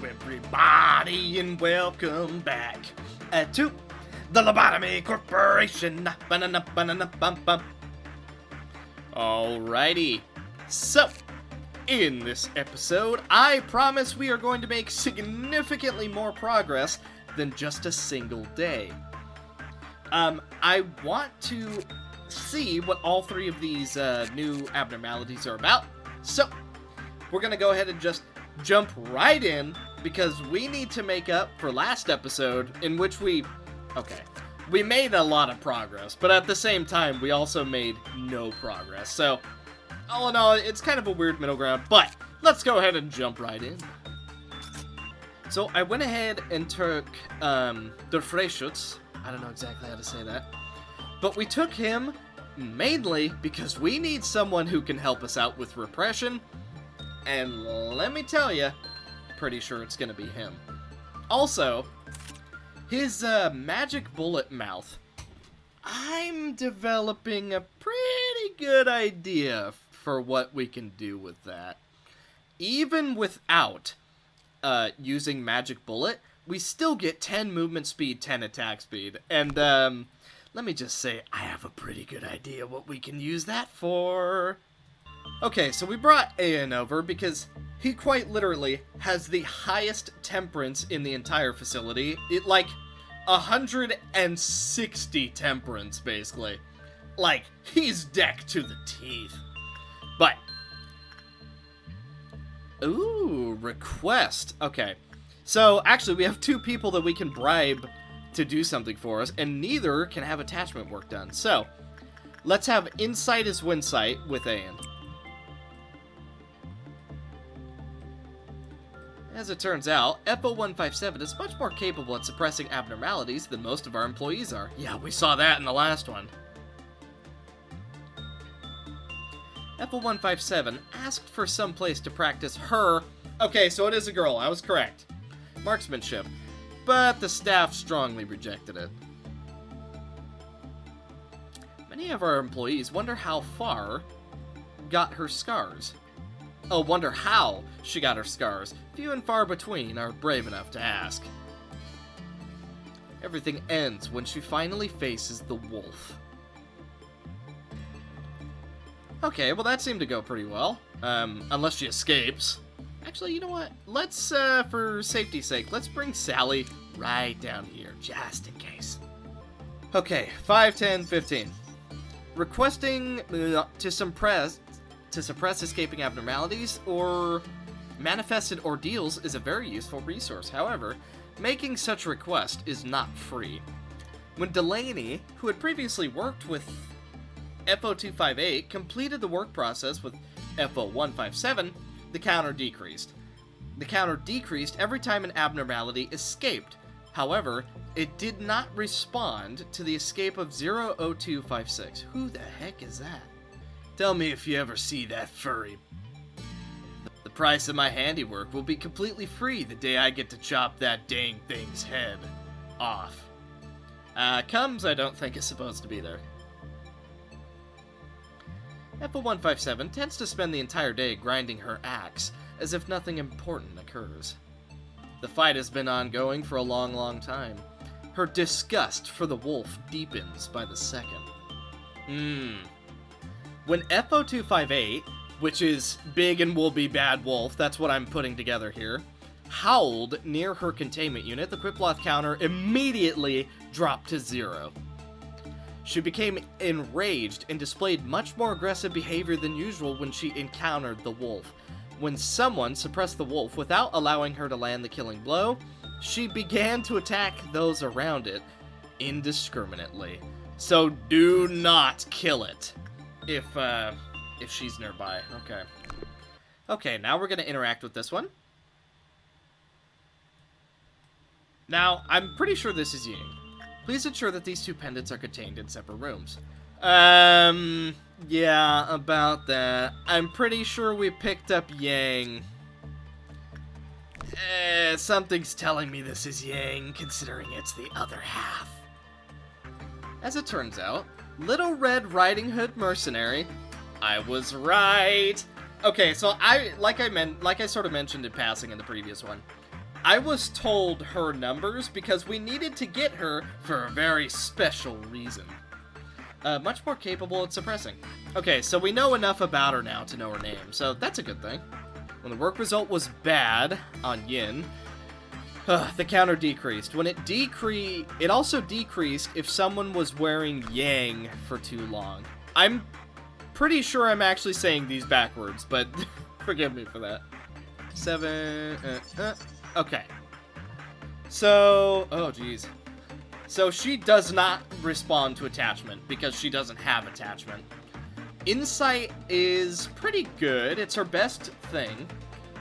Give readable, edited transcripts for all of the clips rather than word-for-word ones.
everybody, and welcome back to the Lobotomy Corporation. Alrighty, so in this episode, I promise we are going to make significantly more progress than just a single day. I want to see what all three of these new abnormalities are about, so we're gonna go ahead and just jump right in, because we need to make up for last episode, in which we made a lot of progress, but at the same time, we also made no progress. So, all in all, it's kind of a weird middle ground, but let's go ahead and jump right in. So, I went ahead and took the Freischutz. I don't know exactly how to say that. But we took him mainly because we need someone who can help us out with repression. And let me tell you, pretty sure it's gonna be him. Also, his magic bullet mouth. I'm developing a pretty good idea for what we can do with that. Even without using magic bullet, we still get 10 movement speed, 10 attack speed. And let me just say, I have a pretty good idea what we can use that for. Okay, so we brought Ian over because he quite literally has the highest temperance in the entire facility. It, like, 160 temperance, basically. Like, he's decked to the teeth. But, ooh, request. Okay, so actually we have two people that we can bribe to do something for us, and neither can have attachment work done. So, let's have Insight is Winsight with Ian. As it turns out, FO157 is much more capable at suppressing abnormalities than most of our employees are. Yeah, we saw that in the last one. FO157 asked for some place to practice her... Okay, so it is a girl, I was correct. Marksmanship. But the staff strongly rejected it. Many of our employees wonder how far got her scars. Oh, wonder how she got her scars. Few and far between are brave enough to ask. Everything ends when she finally faces the wolf. Okay, well that seemed to go pretty well. Unless she escapes. Actually, you know what? Let's, for safety's sake, let's bring Sally right down here, just in case. Okay, 5, 10, 15. Requesting to suppress escaping abnormalities or manifested ordeals is a very useful resource. However, making such request is not free. When Delaney, who had previously worked with FO258, completed the work process with FO157, the counter decreased. The counter decreased every time an abnormality escaped. However, it did not respond to the escape of 00256. Who the heck is that? Tell me if you ever see that furry. The price of my handiwork will be completely free the day I get to chop that dang thing's head off. Comes, I don't think is supposed to be there. FO157 tends to spend the entire day grinding her axe, as if nothing important occurs. The fight has been ongoing for a long time. Her disgust for the wolf deepens by the second. When FO258, which is Big and Will Be Bad Wolf, that's what I'm putting together here, howled near her containment unit, the Quickbloth counter immediately dropped to 0. She became enraged and displayed much more aggressive behavior than usual when she encountered the wolf. When someone suppressed the wolf without allowing her to land the killing blow, she began to attack those around it indiscriminately. So do not kill it if she's nearby. Okay. Okay, now we're gonna interact with this one. Now, I'm pretty sure this is Ying. Please ensure that these two pendants are contained in separate rooms. Yeah, about that. I'm pretty sure we picked up Yang. Something's telling me this is Yang, considering it's the other half. As it turns out, Little Red Riding Hood Mercenary. I was right. Okay, so like I sort of mentioned in passing in the previous one, I was told her numbers because we needed to get her for a very special reason. Much more capable at suppressing. Okay, so we know enough about her now to know her name, so that's a good thing. When the work result was bad on Yin, the counter decreased. When it also decreased if someone was wearing Yang for too long. I'm pretty sure I'm actually saying these backwards, but forgive me for that. 7, okay. So, oh geez. So she does not respond to attachment because she doesn't have attachment. Insight is pretty good. It's her best thing.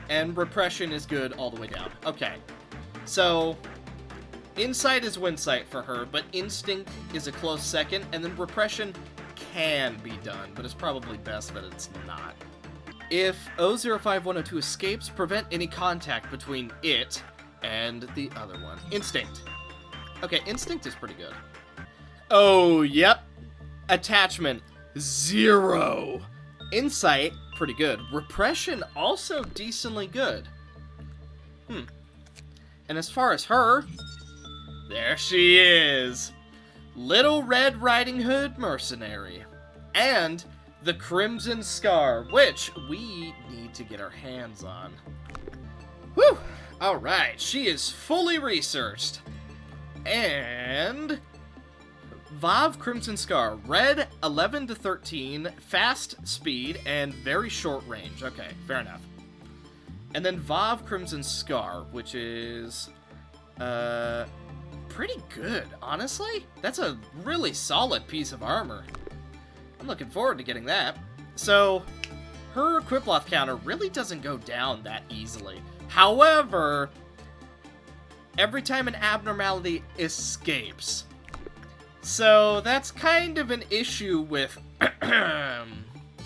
And repression is good all the way down. Okay. So, insight is winsight for her, but instinct is a close second, and then repression can be done, but it's probably best that it's not. If 005-102 escapes, prevent any contact between it and the other one. Instinct. Okay, instinct is pretty good. Oh, yep. Attachment, 0. Insight, pretty good. Repression, also decently good. And as far as her, there she is. Little Red Riding Hood Mercenary. And the Crimson Scar, which we need to get our hands on. Whew! Alright, she is fully researched. And Vav Crimson Scar, red 11 to 13, fast speed, and very short range. Okay, fair enough. And then Vav Crimson Scar, which is pretty good, honestly. That's a really solid piece of armor. I'm looking forward to getting that. So, her Quiploth counter really doesn't go down that easily. However, every time an abnormality escapes. So, that's kind of an issue with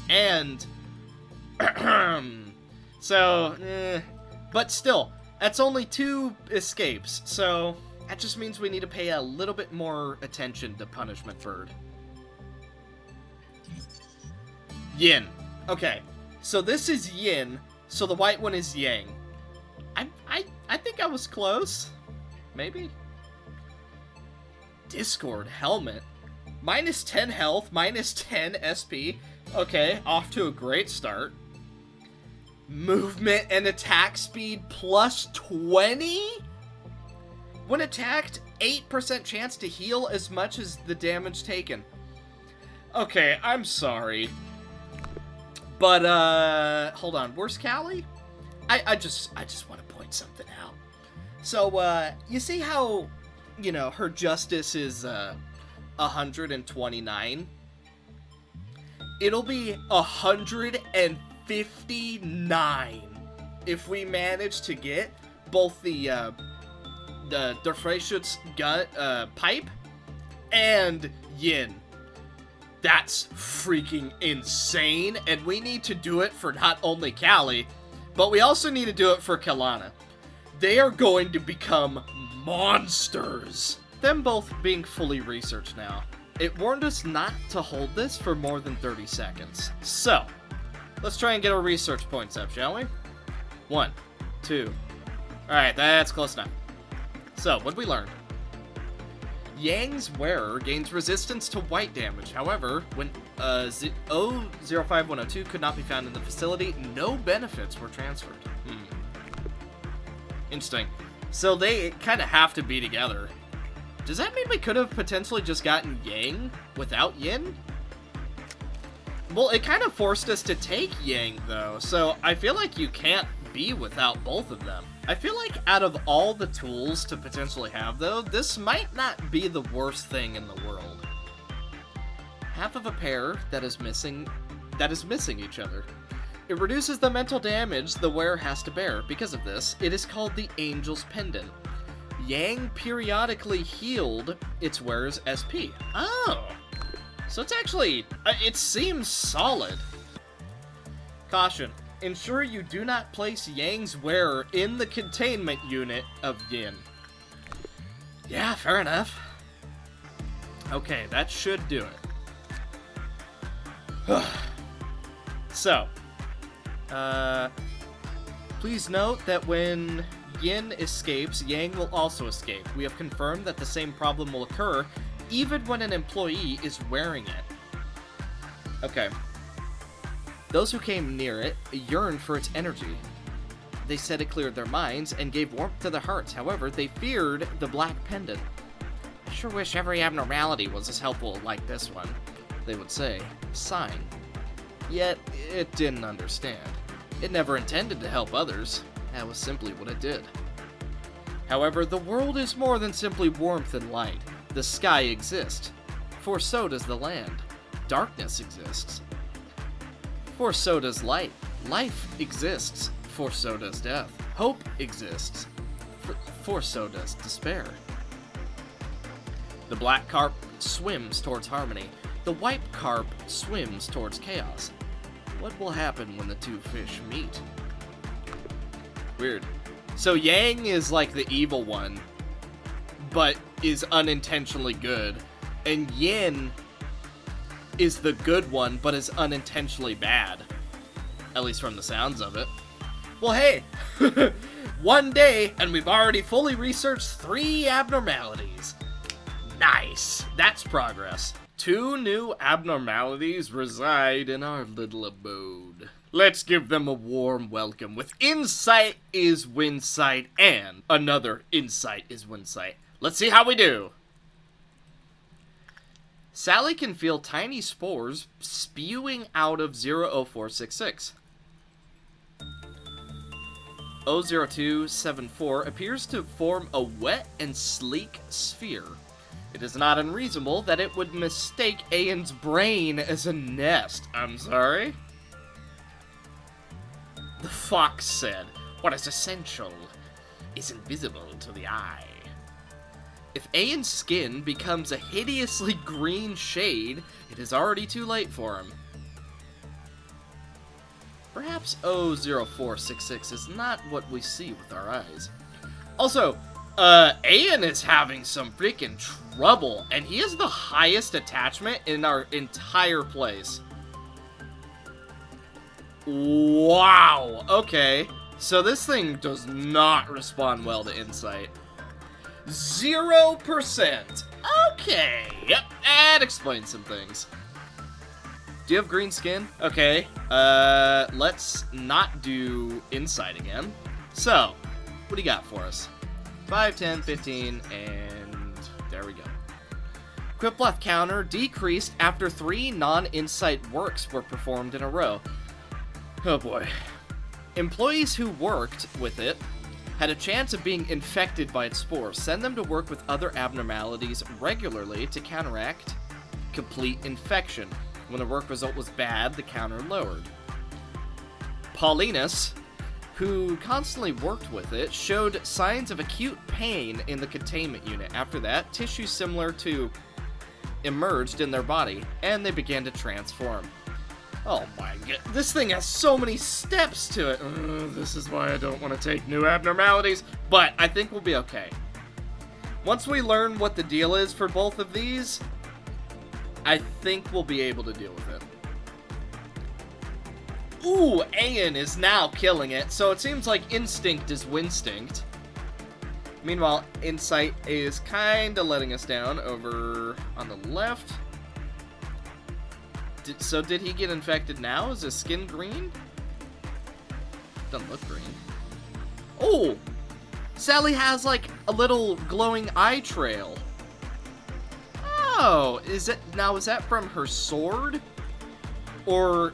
and so, but still, that's only 2 escapes, so that just means we need to pay a little bit more attention to Punishment Bird. Yin. Okay, so this is Yin, so the white one is Yang. I think I was close. Maybe? Discord Helmet. Minus 10 health, minus 10 SP. Okay, off to a great start. Movement and attack speed plus 20? When attacked, 8% chance to heal as much as the damage taken. Okay, I'm sorry. But, hold on. Where's Callie? I just want to point something out. So, you see how, you know, her justice is, 129? It'll be 159 if we manage to get both the Freischütz gun, pipe and Yin. That's freaking insane, and we need to do it for not only Callie, but we also need to do it for Kalana. They are going to become monsters. Them both being fully researched now. It warned us not to hold this for more than 30 seconds. So, let's try and get our research points up, shall we? 1, 2. Alright, that's close enough. So, what'd we learn? Yang's wearer gains resistance to white damage. However, when 005-102 could not be found in the facility, no benefits were transferred. Interesting. So they kind of have to be together. Does that mean we could have potentially just gotten Yang without Yin? Well, it kind of forced us to take Yang, though, so I feel like you can't be without both of them. I feel like out of all the tools to potentially have, though, this might not be the worst thing in the world. Half of a pair that is missing each other. It reduces the mental damage the wearer has to bear. Because of this, it is called the Angel's Pendant. Yang periodically healed its wearer's SP. Oh! So it's actually... it seems solid. Caution. Ensure you do not place Yang's wearer in the containment unit of Yin. Yeah, fair enough. Okay, that should do it. So, Please note that when Yin escapes, Yang will also escape. We have confirmed that the same problem will occur even when an employee is wearing it. Okay. Those who came near it yearned for its energy. They said it cleared their minds and gave warmth to their hearts. However, they feared the black pendant. I sure wish every abnormality was as helpful like this one, they would say, sighing. Yet, it didn't understand. It never intended to help others. That was simply what it did. However, the world is more than simply warmth and light. The sky exists, for so does the land. Darkness exists, for so does light. Life exists, for so does death. Hope exists, for so does despair. The black carp swims towards harmony. The white carp swims towards chaos. What will happen when the two fish meet? Weird. So Yang is like the evil one, but is unintentionally good. And Yin is the good one, but is unintentionally bad. At least from the sounds of it. Well, hey, one day, and we've already fully researched 3 abnormalities. Nice. That's progress. 2 new abnormalities reside in our little abode. Let's give them a warm welcome with Insight is Winsight and another Insight is Winsight. Let's see how we do. Sally can feel tiny spores spewing out of 00466. 00274 appears to form a wet and sleek sphere. It is not unreasonable that it would mistake Aen's brain as a nest. I'm sorry? The fox said, "What is essential is invisible to the eye." If Aen's skin becomes a hideously green shade, it is already too late for him. Perhaps 00466 is not what we see with our eyes. Also, Aen is having some freaking trouble, and he has the highest attachment in our entire place. Wow, okay. So this thing does not respond well to Insight. 0%. Okay, yep, that explains some things. Do you have green skin? Okay, let's not do Insight again. So, what do you got for us? 5, 10, 15, and there we go. Quipleth counter decreased after 3 non-Insight works were performed in a row. Oh boy. Employees who worked with it had a chance of being infected by its spores. Send them to work with other abnormalities regularly to counteract complete infection. When the work result was bad, the counter lowered. Paulinus, who constantly worked with it, showed signs of acute pain in the containment unit. After that, tissue similar to emerged in their body, and they began to transform. Oh my god, this thing has so many steps to it. This is why I don't want to take new abnormalities, but I think we'll be okay. Once we learn what the deal is for both of these, I think we'll be able to deal with it. Ooh, Aen is now killing it, so it seems like Instinct is Winstinct. Meanwhile, Insight is kinda letting us down over on the left. So did he get infected now? Is his skin green? Doesn't look green. Oh! Sally has like a little glowing eye trail. Oh, is that from her sword? Or,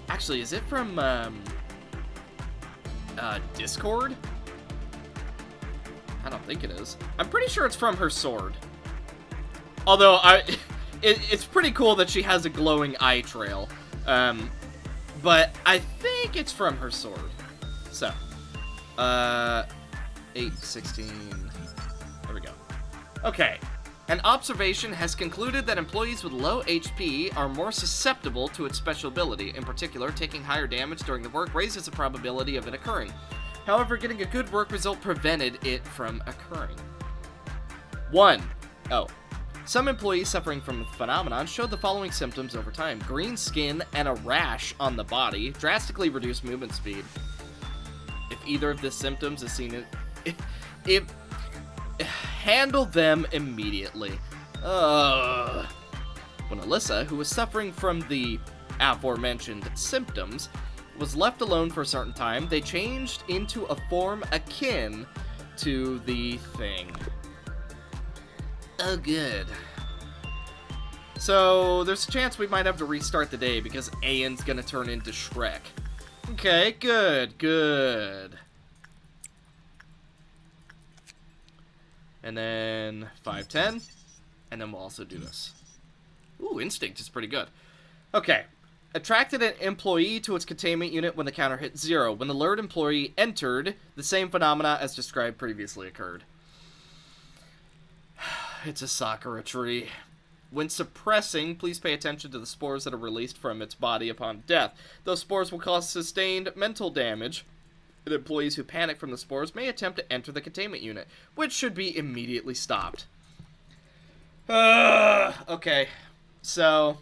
actually, is it from, Discord? I don't think it is. I'm pretty sure it's from her sword. Although, it's pretty cool that she has a glowing eye trail. But I think it's from her sword. So, 8, 16, there we go. Okay. An observation has concluded that employees with low HP are more susceptible to its special ability. In particular, taking higher damage during the work raises the probability of it occurring. However, getting a good work result prevented it from occurring. 1. Some employees suffering from the phenomenon showed the following symptoms over time. Green skin and a rash on the body, drastically reduced movement speed. If either of the symptoms is seen, it handle them immediately. When Alyssa, who was suffering from the aforementioned symptoms, was left alone for a certain time, they changed into a form akin to the thing. Oh, good. So, there's a chance we might have to restart the day because Ayan's gonna turn into Shrek. Okay, good. And then 510. And then we'll also do this. Ooh, Instinct is pretty good. Okay. Attracted an employee to its containment unit when the counter hit 0. When the alert employee entered, the same phenomena as described previously occurred. It's a Sakura tree. When suppressing, please pay attention to the spores that are released from its body upon death. Those spores will cause sustained mental damage. The employees who panic from the spores may attempt to enter the containment unit, which should be immediately stopped. Okay. So,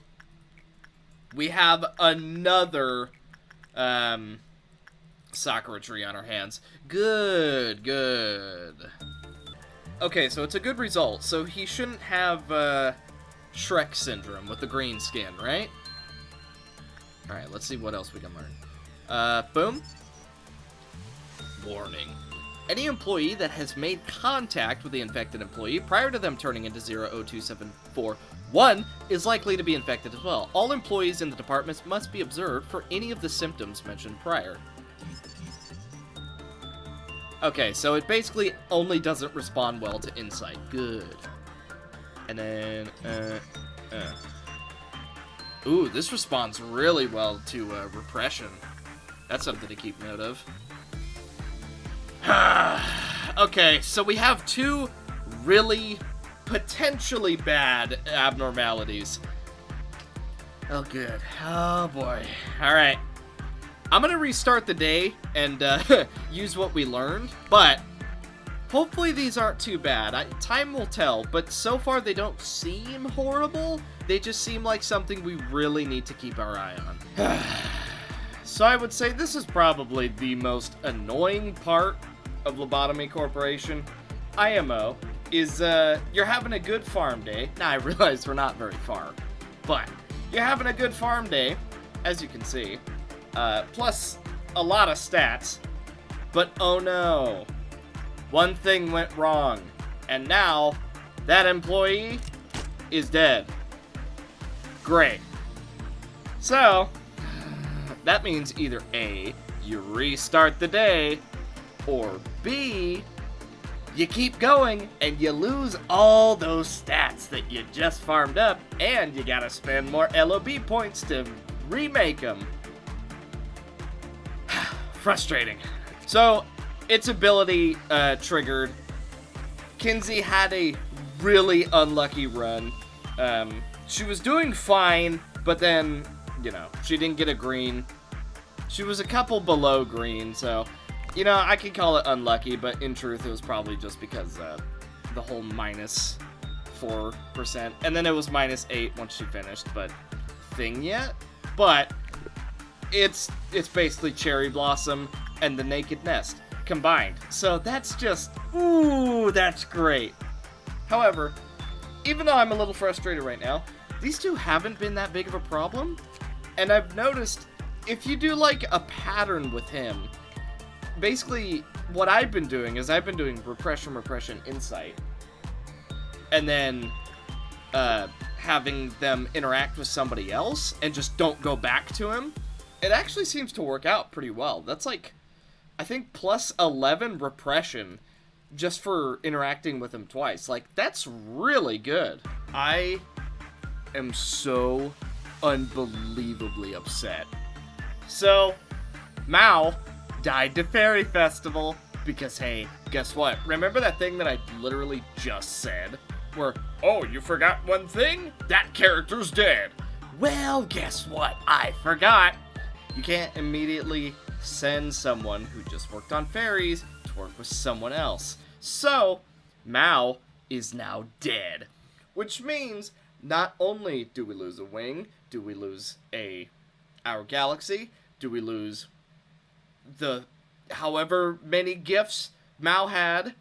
we have another Sakura tree on our hands. Good. Okay, so it's a good result. So he shouldn't have Shrek syndrome with the green skin, right? Alright, let's see what else we can learn. Boom. Warning. Any employee that has made contact with the infected employee prior to them turning into 00274-1 is likely to be infected as well. All employees in the departments must be observed for any of the symptoms mentioned prior. Okay, so it basically only doesn't respond well to insight. Good. And then, Ooh, this responds really well to repression. That's something to keep note of. Okay, so we have two really potentially bad abnormalities. Oh, good. Oh, boy. All right. I'm going to restart the day and use what we learned, but hopefully these aren't too bad. Time will tell, but so far they don't seem horrible. They just seem like something we really need to keep our eye on. So I would say this is probably the most annoying part of Lobotomy Corporation. IMO is, you're having a good farm day. Now I realize we're not very far, but you're having a good farm day, as you can see, plus a lot of stats, but oh no, one thing went wrong, and now that employee is dead. Great. So, that means either A, you restart the day, or B, you keep going and you lose all those stats that you just farmed up, and you gotta spend more LOB points to remake them. Frustrating. So, its ability triggered. Kinsey had a really unlucky run. She was doing fine, but then, you know, she didn't get a green. She was a couple below green, so, you know, I could call it unlucky, but in truth, it was probably just because the whole minus 4%, and then it was minus 8 once she finished, but thing yet? But it's basically Cherry Blossom and the Naked Nest combined. So that's just, ooh, that's great. However, even though I'm a little frustrated right now, these two haven't been that big of a problem. And I've noticed, if you do like a pattern with him, basically what I've been doing is I've been doing repression, insight. And then having them interact with somebody else and just don't go back to him. It actually seems to work out pretty well. That's like, I think, plus 11 repression just for interacting with him twice. Like, that's really good. I am so unbelievably upset. So, Mao died to Fairy Festival because, hey, guess what? Remember that thing that I literally just said? Where, oh, you forgot one thing? That character's dead. Well, guess what? I forgot. You can't immediately send someone who just worked on fairies to work with someone else. So, Mao is now dead. Which means, not only do we lose a wing, do we lose our galaxy, do we lose the however many gifts Mao had,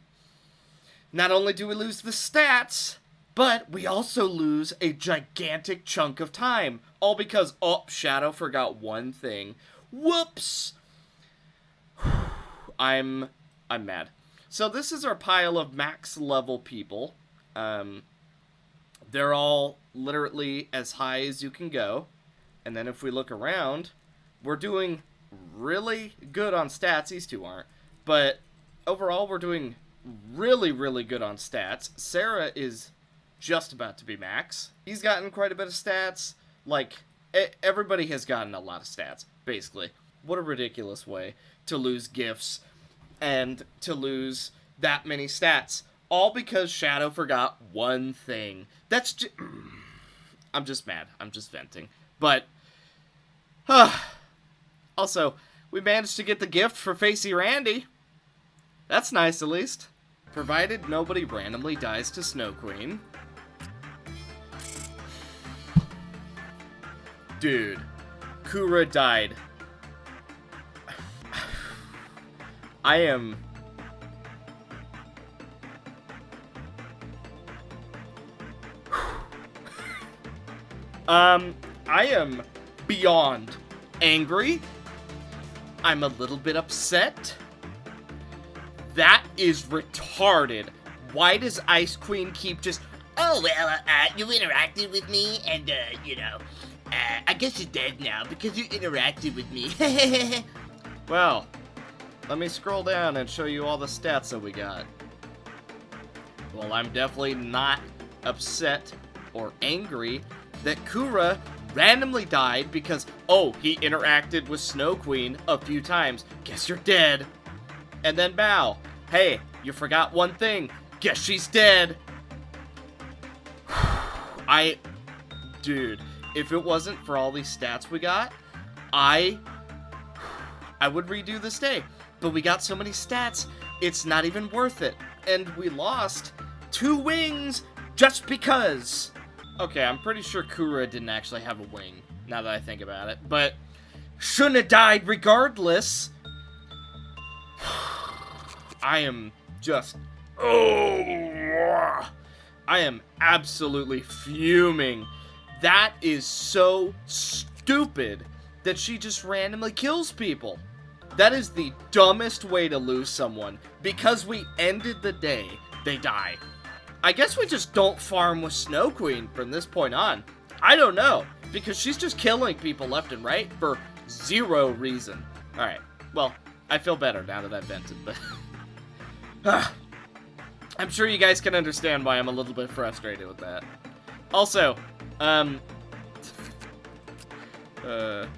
not only do we lose the stats, but we also lose a gigantic chunk of time. All because, oh, Shadow forgot one thing. Whoops! I'm mad. So this is our pile of max level people. They're all literally as high as you can go. And then if we look around, we're doing really good on stats. These two aren't. But overall, we're doing really, really good on stats. Sarah is just about to be max. He's gotten quite a bit of stats. Like, everybody has gotten a lot of stats, basically. What a ridiculous way to lose gifts and to lose that many stats. All because Shadow forgot one thing. That's just... I'm just mad. I'm just venting. But, also, we managed to get the gift for Facey Randy. That's nice, at least. Provided nobody randomly dies to Snow Queen. Dude, Kura died. I am... I am beyond angry. I'm a little bit upset. That is retarded. Why does Ice Queen keep just... Oh, well, you interacted with me, and, you know, I guess you're dead now because you interacted with me. Well, let me scroll down and show you all the stats that we got. Well, I'm definitely not upset or angry that Kura randomly died because, oh, he interacted with Snow Queen a few times. Guess you're dead. And then Bao, hey, you forgot one thing. Guess she's dead. Dude, if it wasn't for all these stats we got, I would redo this day. But we got so many stats, it's not even worth it. And we lost 2 wings just because. Okay, I'm pretty sure Kura didn't actually have a wing, now that I think about it. But shouldn't have died regardless. I am just... Oh! I am absolutely fuming. That is so stupid that she just randomly kills people. That is the dumbest way to lose someone. Because we ended the day, they die. I guess we just don't farm with Snow Queen from this point on. I don't know, because she's just killing people left and right for 0 reason. Alright, well, I feel better now that I've vented, but... I'm sure you guys can understand why I'm a little bit frustrated with that. Also,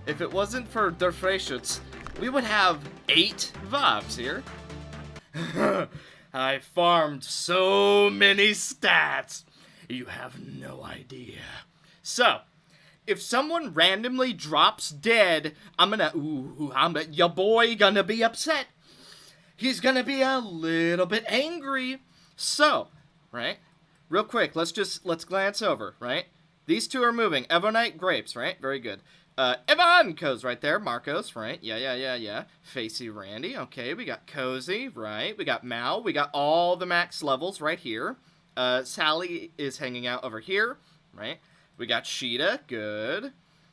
if it wasn't for Der Freischütz, we would have 8 Vavs here. I farmed so many stats. You have no idea. So, if someone randomly drops dead, your boy gonna be upset. He's gonna be a little bit angry. So, right? Real quick, let's glance over, right? These 2 are moving. Evonite, Grapes, right? Very good. Ivanko's right there. Marcos, right? Yeah. Facey Randy. Okay, we got Cozy, right? We got Mao. We got all the max levels right here. Sally is hanging out over here, right? We got Sheeta. Good.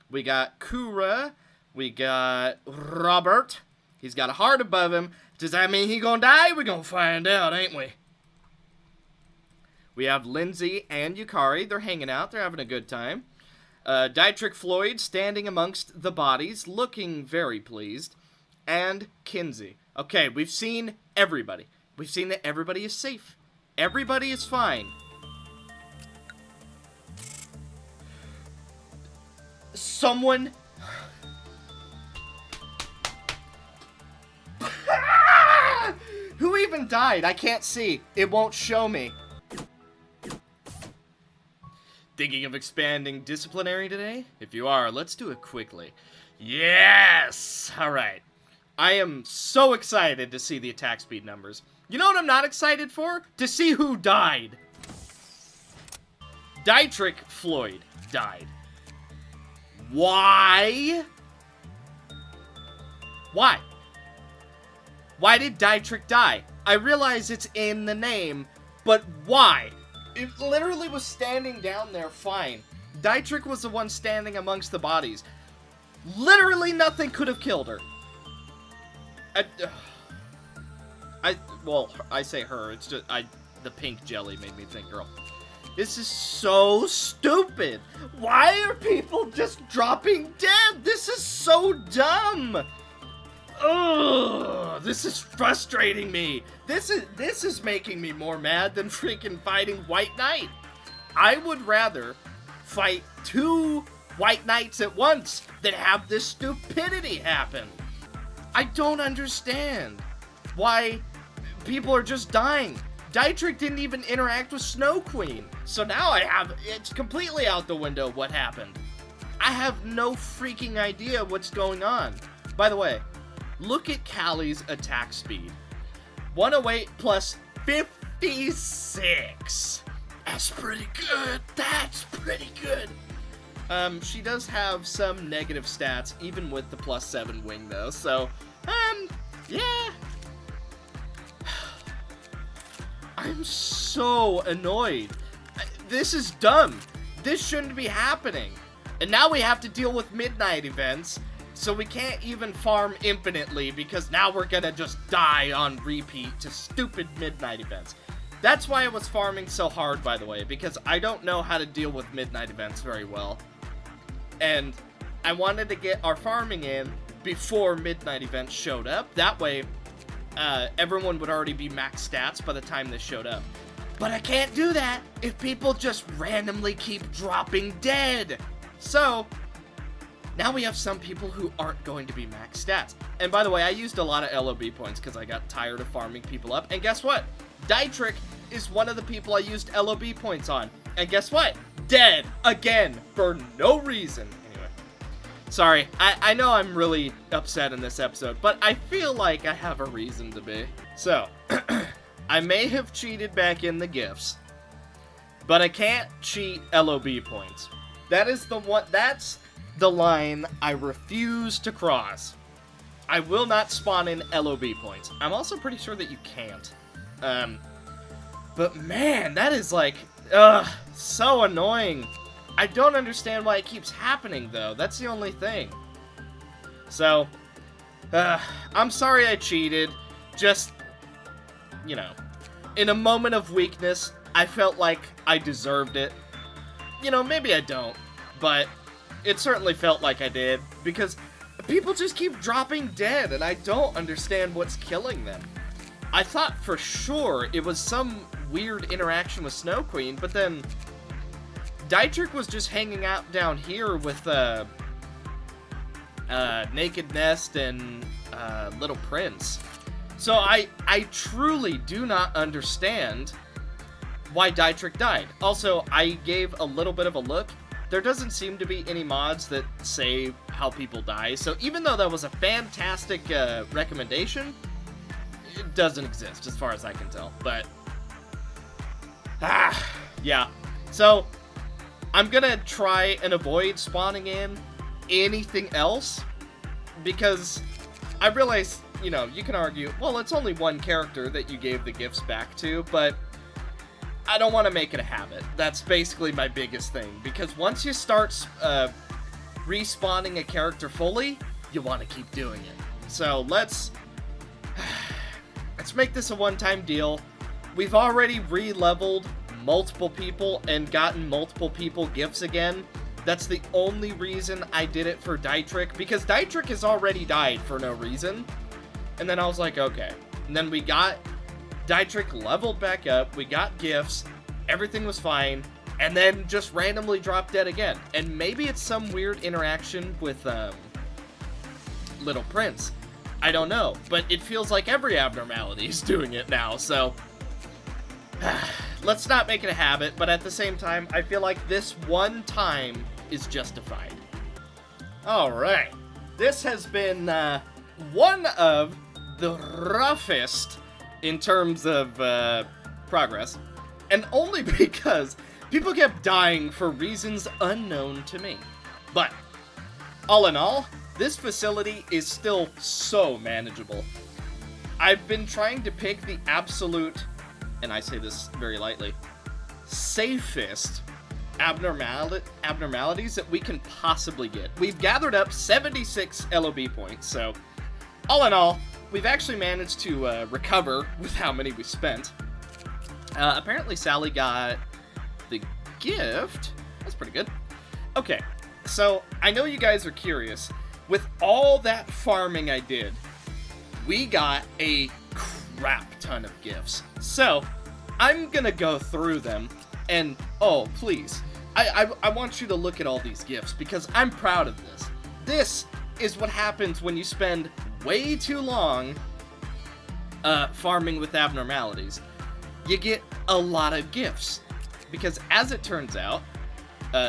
We got Kura. We got Robert. He's got a heart above him. Does that mean he gonna die? We gonna find out, ain't we? We have Lindsay and Yukari. They're hanging out. They're having a good time. Dietrich Floyd standing amongst the bodies, looking very pleased. And Kinsey. Okay, we've seen everybody. We've seen that everybody is safe. Everybody is fine. Someone... Who even died? I can't see. It won't show me. Thinking of expanding disciplinary today? If you are, let's do it quickly. Yes! Alright. I am so excited to see the attack speed numbers. You know what I'm not excited for? To see who died. Dietrich Floyd died. Why? Why? Why did Dietrich die? I realize it's in the name, but why? It literally was standing down there fine. Dietrich was the one standing amongst the bodies. Literally nothing could have killed her. I say her, it's just, the pink jelly made me think girl. This is so stupid. Why are people just dropping dead? This is so dumb. Ugh, this is frustrating me. This is making me more mad than freaking fighting White Knight. I would rather fight 2 White Knights at once than have this stupidity happen. I don't understand why people are just dying. Dietrich didn't even interact with Snow Queen, so now it's completely out the window what happened. I have no freaking idea what's going on. By the way, look at Callie's attack speed. 108 plus 56. That's pretty good. That's pretty good. She does have some negative stats, even with the +7 wing, though, so, yeah. I'm so annoyed. This is dumb. This shouldn't be happening. And now we have to deal with midnight events, so we can't even farm infinitely because now we're gonna just die on repeat to stupid midnight events. That's why I was farming so hard, by the way, because I don't know how to deal with midnight events very well. And I wanted to get our farming in before midnight events showed up. That way, everyone would already be max stats by the time this showed up. But I can't do that if people just randomly keep dropping dead. So, now we have some people who aren't going to be max stats. And by the way, I used a lot of LOB points because I got tired of farming people up. And guess what? Dietrich is one of the people I used LOB points on. And guess what? Dead again for no reason. Anyway, sorry. I know I'm really upset in this episode, but I feel like I have a reason to be. So, I may have cheated back in the gifts, but I can't cheat LOB points. That's the line I refuse to cross. I will not spawn in LOB points. I'm also pretty sure that you can't. But man, that is like, so annoying. I don't understand why it keeps happening, though. That's the only thing. So, I'm sorry I cheated. Just, you know, in a moment of weakness, I felt like I deserved it. You know, maybe I don't, but it certainly felt like I did, because people just keep dropping dead, and I don't understand what's killing them. I thought for sure it was some weird interaction with Snow Queen, but then Dietrich was just hanging out down here with Naked Nest and Little Prince. So I truly do not understand why Dietrich died. Also, I gave a little bit of a look. There doesn't seem to be any mods that say how people die, so even though that was a fantastic recommendation, it doesn't exist as far as I can tell. But yeah. So I'm gonna try and avoid spawning in anything else, because I realize, you know, you can argue, well, it's only one character that you gave the gifts back to, but I don't want to make it a habit. That's basically my biggest thing, because once you start respawning a character fully, you want to keep doing it. So let's make this a one-time deal. We've already re-leveled multiple people and gotten multiple people gifts again. That's the only reason I did it for Dietrich, because Dietrich has already died for no reason. And then I was like, okay. And then we got Dietrich leveled back up, we got gifts, everything was fine, and then just randomly dropped dead again. And maybe it's some weird interaction with Little Prince. I don't know, but it feels like every abnormality is doing it now, so let's not make it a habit, but at the same time, I feel like this one time is justified. Alright, this has been one of the roughest in terms of progress, and only because people kept dying for reasons unknown to me. But all in all, this facility is still so manageable. I've been trying to pick the absolute, and I say this very lightly, safest abnormalities that we can possibly get. We've gathered up 76 LOB points, so all in all, we've actually managed to recover with how many we spent. Apparently Sally got the gift. That's pretty good. Okay, so I know you guys are curious. With all that farming I did, we got a crap ton of gifts. So, I'm gonna go through them, and oh, please, I want you to look at all these gifts, because I'm proud of this. This is what happens when you spend way too long farming with abnormalities. You get a lot of gifts, because as it turns out,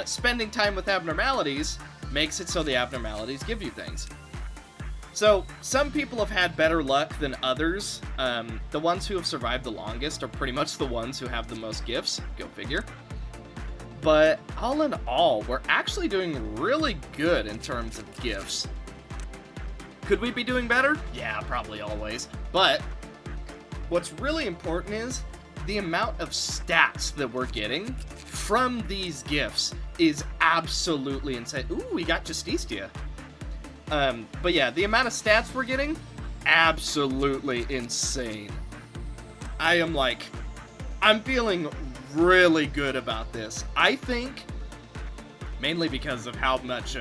spending time with abnormalities makes it so the abnormalities give you things. So, some people have had better luck than others. The ones who have survived the longest are pretty much the ones who have the most gifts. Go figure. But all in all, we're actually doing really good in terms of gifts. Could we be doing better? Yeah, probably always. But what's really important is the amount of stats that we're getting from these gifts is absolutely insane. Ooh, we got Justicia. But yeah, the amount of stats we're getting, absolutely insane. I'm feeling really good about this. I think, mainly because of how much,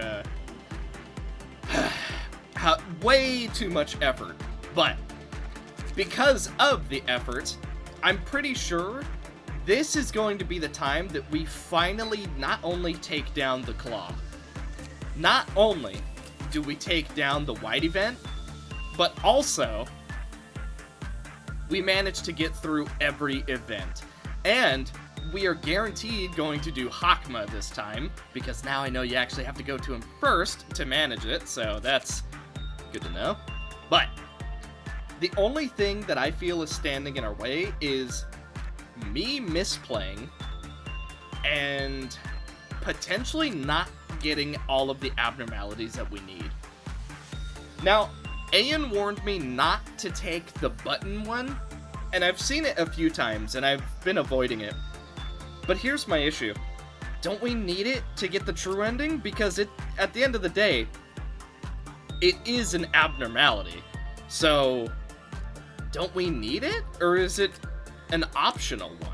way too much effort, but because of the effort, I'm pretty sure this is going to be the time that we finally not only take down the Claw, not only do we take down the White event, but also we manage to get through every event. And we are guaranteed going to do Hakma this time, because now I know you actually have to go to him first to manage it, so that's good to know. But the only thing that I feel is standing in our way is me misplaying and potentially not getting all of the abnormalities that we need. Now, Ayan warned me not to take the button one, and I've seen it a few times, and I've been avoiding it. But here's my issue. Don't we need it to get the true ending? Because at the end of the day, it is an abnormality. So, don't we need it? Or is it an optional one?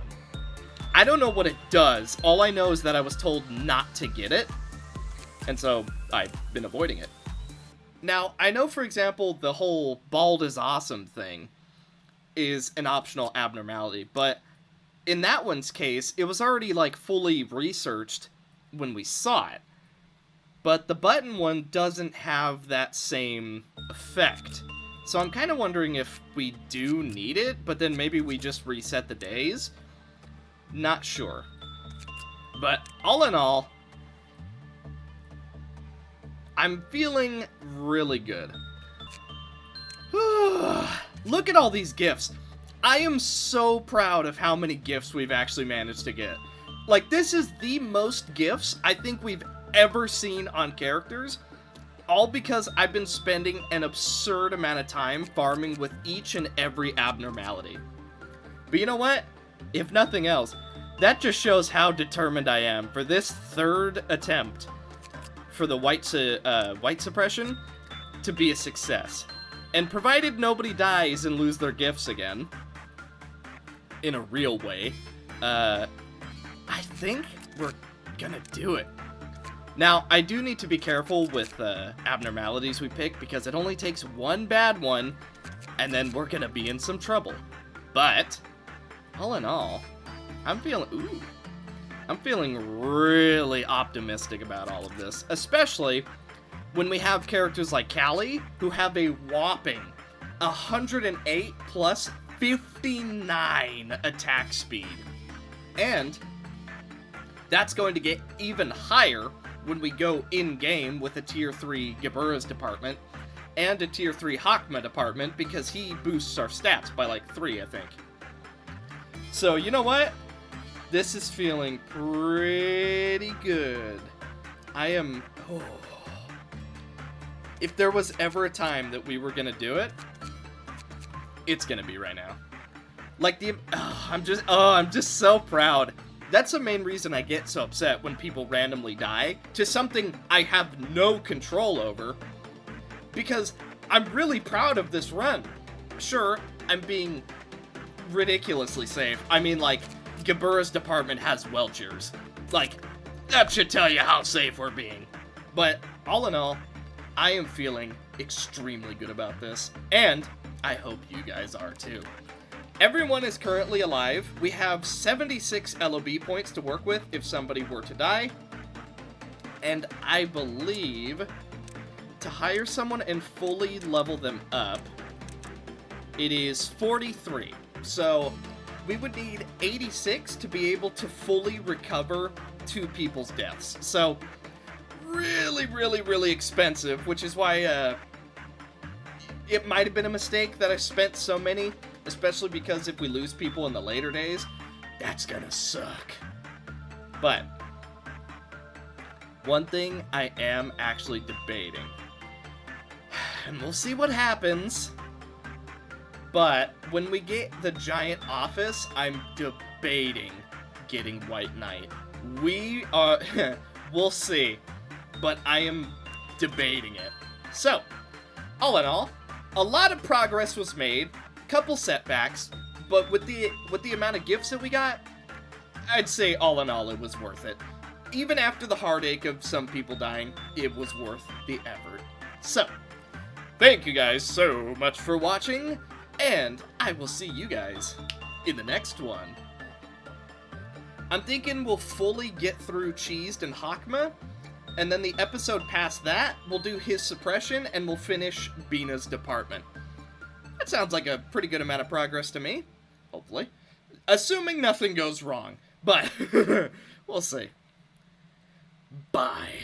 I don't know what it does. All I know is that I was told not to get it, and so I've been avoiding it. Now, I know, for example, the whole bald is awesome thing is an optional abnormality, but in that one's case, it was already, fully researched when we saw it. But the button one doesn't have that same effect. So I'm kind of wondering if we do need it, but then maybe we just reset the days? Not sure. But all in all, I'm feeling really good. Look at all these gifts. I am so proud of how many gifts we've actually managed to get. This is the most gifts I think we've ever seen on characters, all because I've been spending an absurd amount of time farming with each and every abnormality. But you know what? If nothing else, that just shows how determined I am for this third attempt for the white suppression to be a success. And provided nobody dies and lose their gifts again, in a real way, I think we're gonna do it. Now, I do need to be careful with abnormalities we pick, because it only takes one bad one, and then we're gonna be in some trouble. But, all in all, I'm feeling really optimistic about all of this, especially when we have characters like Callie, who have a whopping 108 plus 59 attack speed. And that's going to get even higher when we go in-game with a Tier 3 Gebura's department and a Tier 3 Hakma department, because he boosts our stats by 3, I think. So, you know what? This is feeling pretty good. If there was ever a time that we were gonna do it, It's gonna be right now. Like I'm just so proud. That's the main reason I get so upset when people randomly die to something I have no control over. Because I'm really proud of this run. Sure, I'm being ridiculously safe. I mean, like, Gabura's department has Welchers. Like, that should tell you how safe we're being. But, all in all, I am feeling extremely good about this. And I hope you guys are too. Everyone is currently alive. We have 76 LOB points to work with if somebody were to die. And I believe to hire someone and fully level them up, it is 43. So we would need 86 to be able to fully recover 2 people's deaths. So really, really, really expensive, which is why it might have been a mistake that I spent so many, especially because if we lose people in the later days, that's gonna suck. But one thing I am actually debating, and we'll see what happens, but when we get the giant office, I'm debating getting White Knight. We are, we'll see, but I am debating it. So, all in all, a lot of progress was made, couple setbacks, but with the amount of gifts that we got, I'd say all in all it was worth it. Even after the heartache of some people dying, it was worth the effort. So, thank you guys so much for watching, and I will see you guys in the next one. I'm thinking we'll fully get through Cheesed and Hakma, and then the episode past that, we'll do his suppression, and we'll finish Bina's department. That sounds like a pretty good amount of progress to me, hopefully. Assuming nothing goes wrong, but we'll see. Bye.